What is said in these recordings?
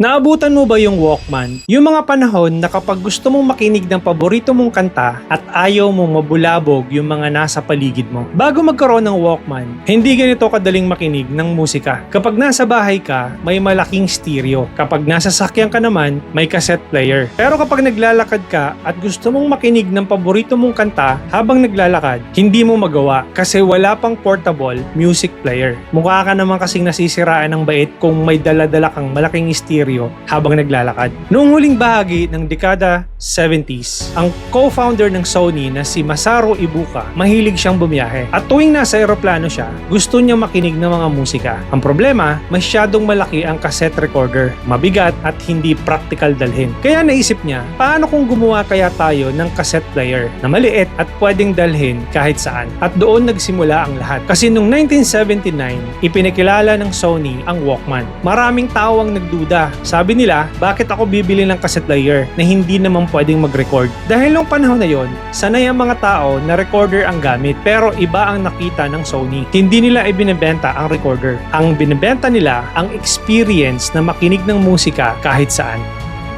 Naabutan mo ba yung Walkman? Yung mga panahon na kapag gusto mong makinig ng paborito mong kanta at ayaw mong mabulabog yung mga nasa paligid mo. Bago magkaroon ng Walkman, hindi ganito kadaling makinig ng musika. Kapag nasa bahay ka, may malaking stereo. Kapag nasa sakyan ka naman, may cassette player. Pero kapag naglalakad ka at gusto mong makinig ng paborito mong kanta habang naglalakad, hindi mo magawa kasi wala pang portable music player. Mukha ka naman kasing nasisiraan ng bait kung may dala-dala kang malaking stereo habang naglalakad. Noong huling bahagi ng dekada 70s, ang co-founder ng Sony na si Masaru Ibuka, mahilig siyang bumiyahe. At tuwing nasa eroplano siya, gusto niya makinig ng mga musika. Ang problema, masyadong malaki ang cassette recorder, mabigat at hindi practical dalhin. Kaya naisip niya, paano kung gumawa kaya tayo ng cassette player na maliit at pwedeng dalhin kahit saan? At doon nagsimula ang lahat. Kasi noong 1979, ipinakilala ng Sony ang Walkman. Maraming tao ang nagduda. Sabi nila, bakit ako bibili ng cassette player na hindi naman pwedeng mag-record? Dahil noong panahon na yon, sanay ang mga tao na recorder ang gamit pero iba ang nakita ng Sony. Hindi nila ibinebenta ang recorder. Ang binebenta nila ang experience na makinig ng musika kahit saan.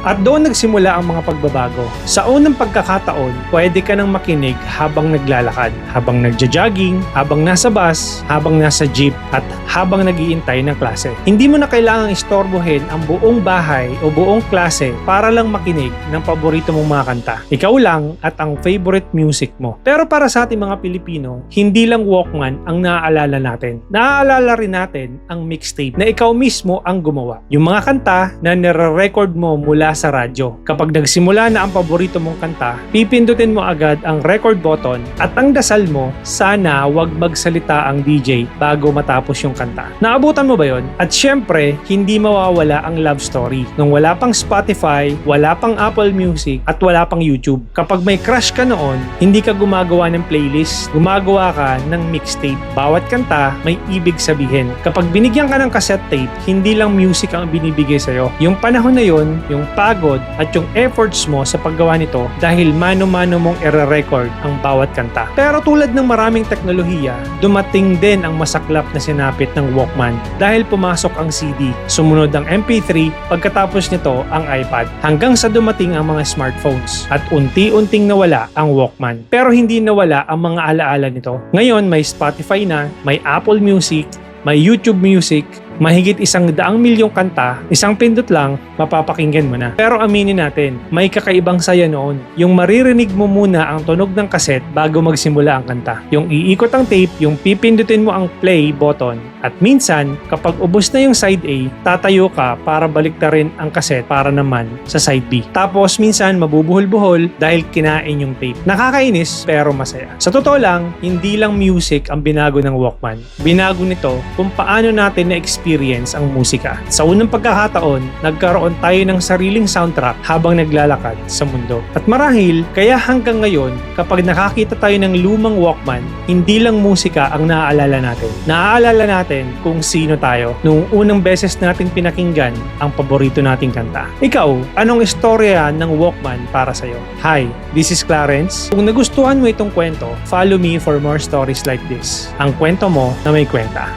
At doon nagsimula ang mga pagbabago. Sa unang pagkakataon, pwede ka nang makinig habang naglalakad, habang nagja-jogging, habang nasa bus, habang nasa jeep, at habang nag-iintay ng klase. Hindi mo na kailangang istorbohin ang buong bahay o buong klase para lang makinig ng paborito mong mga kanta. Ikaw lang at ang favorite music mo. Pero para sa ating mga Pilipino, hindi lang Walkman ang naaalala natin. Naaalala rin natin ang mixtape na ikaw mismo ang gumawa. Yung mga kanta na nire-record mo mula sa radyo. Kapag nagsimula na ang paborito mong kanta, pipindutin mo agad ang record button at ang dasal mo, sana wag magsalita ang DJ bago matapos yung kanta. Naabutan mo ba yon? At syempre, hindi mawawala ang love story. Nung wala pang Spotify, wala pang Apple Music, at wala pang YouTube. Kapag may crush ka noon, hindi ka gumagawa ng playlist, gumagawa ka ng mixtape. Bawat kanta may ibig sabihin. Kapag binigyan ka ng cassette tape, hindi lang music ang binibigay sa'yo. Yung panahon na yon, yung pagod at yung efforts mo sa paggawa nito dahil mano-mano mong i-record ang bawat kanta. Pero tulad ng maraming teknolohiya, dumating din ang masaklap na sinapit ng Walkman dahil pumasok ang CD, sumunod ang MP3, pagkatapos nito ang iPad, hanggang sa dumating ang mga smartphones at unti-unting nawala ang Walkman. Pero hindi nawala ang mga alaala nito. Ngayon may Spotify na, may Apple Music, may YouTube Music, mahigit 100 milyong kanta, isang pindot lang, mapapakinggan mo na. Pero aminin natin, may kakaibang saya noon. Yung maririnig mo muna ang tunog ng cassette bago magsimula ang kanta. Yung iikot ang tape, yung pipindutin mo ang play button. At minsan, kapag ubos na yung side A, tatayo ka para baliktarin ang cassette para naman sa side B. Tapos minsan, mabubuhol-buhol dahil kinain yung tape. Nakakainis pero masaya. Sa totoo lang, hindi lang music ang binago ng Walkman. Binago nito kung paano natin na-experience ang musika. Sa unang pagkakataon, nagkaroon tayo ng sariling soundtrack habang naglalakad sa mundo. At marahil, kaya hanggang ngayon, kapag nakakita tayo ng lumang Walkman, hindi lang musika ang naaalala natin. Naaalala natin kung sino tayo nung unang beses nating pinakinggan ang paborito nating kanta. Ikaw, anong istorya ng Walkman para sa'yo? Hi, this is Clarence. Kung nagustuhan mo itong kwento, follow me for more stories like this. Ang kwento mo na may kwenta.